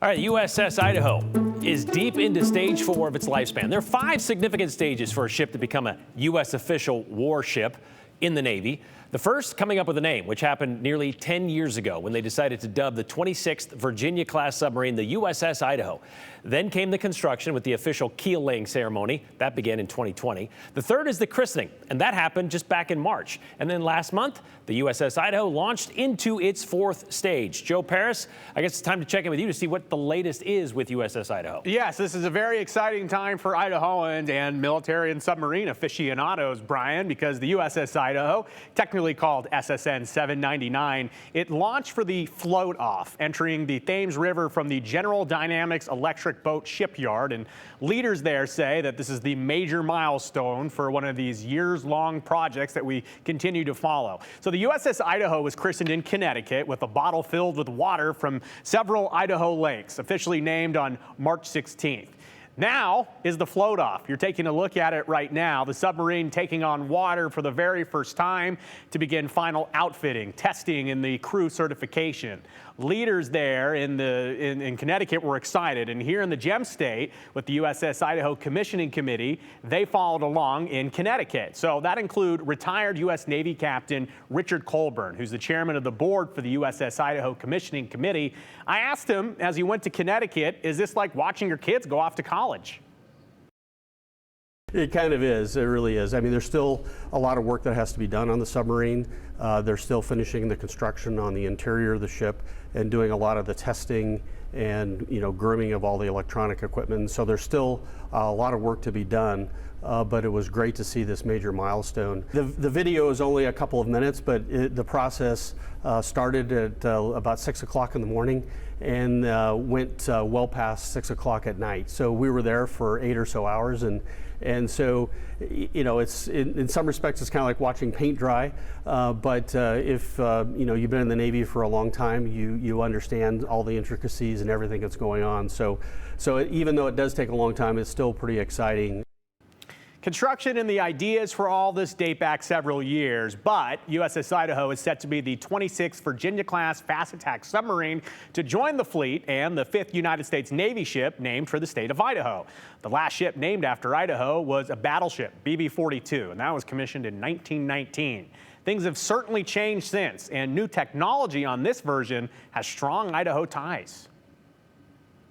All right, USS Idaho is deep into stage 4 of its lifespan. There are 5 significant stages for a ship to become a U.S. official warship in the Navy. The first coming up with a name, which happened nearly 10 years ago when they decided to dub the 26th Virginia-class submarine the USS Idaho. Then came the construction with the official keel-laying ceremony. That began in 2020. The third is the christening, and that happened just back in March. And then last month, the USS Idaho launched into its 4th stage. Joe Paris, I guess it's time to check in with you to see what the latest is with USS Idaho. Yes, this is a very exciting time for Idahoans and military and submarine aficionados, Brian, because the USS Idaho, technically called SSN 799, it launched for the float off, entering the Thames River from the General Dynamics Electric Boat Shipyard. And leaders there say that this is the major milestone for one of these years-long projects that we continue to follow. So the USS Idaho was christened in Connecticut with a bottle filled with water from several Idaho lakes, officially named on March 16th. Now is the float off. You're taking a look at it right now. The submarine taking on water for the very first time to begin final outfitting, testing, and the crew certification. Leaders there in Connecticut were excited, and here in the Gem State with the USS Idaho Commissioning Committee, they followed along in Connecticut. So that include retired U.S. Navy Captain Richard Colburn, who's the chairman of the board for the USS Idaho Commissioning Committee. I asked him as he went to Connecticut, is this like watching your kids go off to college? It kind of is. It really is. I mean, there's still a lot of work that has to be done on the submarine. They're still finishing the construction on the interior of the ship and doing a lot of the testing and, grooming of all the electronic equipment. So there's still a lot of work to be done, but it was great to see this major milestone. The video is only a couple of minutes, but the process started at about 6 o'clock in the morning and went well past 6 o'clock at night. So we were there for 8 or so hours, and so, it's in some respects it's kind of like watching paint dry. But if you've been in the Navy for a long time, you understand all the intricacies and everything that's going on. So even though it does take a long time, it's still pretty exciting. Construction and the ideas for all this date back several years, but USS Idaho is set to be the 26th Virginia-class fast attack submarine to join the fleet and the 5th United States Navy ship named for the state of Idaho. The last ship named after Idaho was a battleship, BB-42, and that was commissioned in 1919. Things have certainly changed since, and new technology on this version has strong Idaho ties.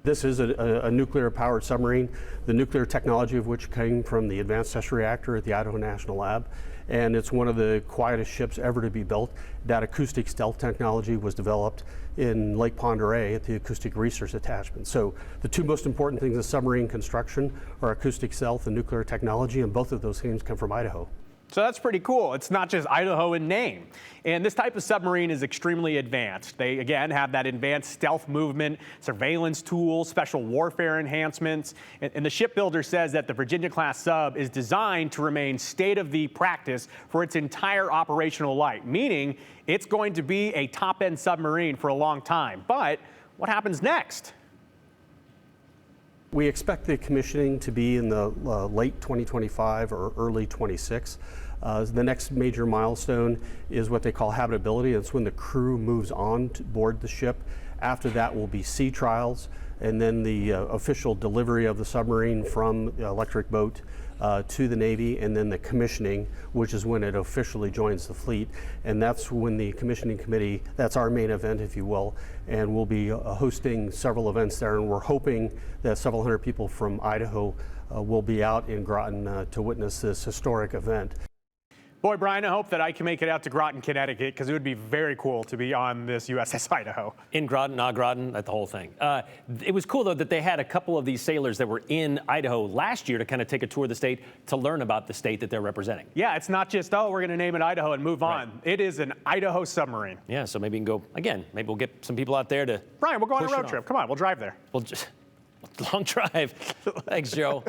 This is a nuclear-powered submarine, the nuclear technology of which came from the Advanced Test Reactor at the Idaho National Lab. And it's one of the quietest ships ever to be built. That acoustic stealth technology was developed in Lake Pend Oreille at the Acoustic Research Attachment. So the 2 most important things in submarine construction are acoustic stealth and nuclear technology, and both of those things come from Idaho. So that's pretty cool. It's not just Idaho in name. And this type of submarine is extremely advanced. They, again, have that advanced stealth movement, surveillance tools, special warfare enhancements. And the shipbuilder says that the Virginia-class sub is designed to remain state-of-the-practice for its entire operational life, meaning it's going to be a top-end submarine for a long time. But what happens next? We expect the commissioning to be in the late 2025 or early 26. The next major milestone is what they call habitability. It's when the crew moves on to board the ship. After that will be sea trials, and then the official delivery of the submarine from the electric boat to the Navy, and then the commissioning, which is when it officially joins the fleet. And that's when the commissioning committee, that's our main event, if you will, and we'll be hosting several events there, and we're hoping that several hundred people from Idaho will be out in Groton to witness this historic event. Boy, Brian, I hope that I can make it out to Groton, Connecticut, because it would be very cool to be on this USS Idaho. In Groton, not Groton, the whole thing. It was cool, though, that they had a couple of these sailors that were in Idaho last year to kind of take a tour of the state to learn about the state that they're representing. Yeah, it's not just, oh, we're going to name it Idaho and move on. Right. It is an Idaho submarine. Yeah, so maybe you can go, again, maybe we'll get some people out there to Brian, we'll go on a road trip. Come on, we'll drive there. We'll just, long drive. Thanks, Joe.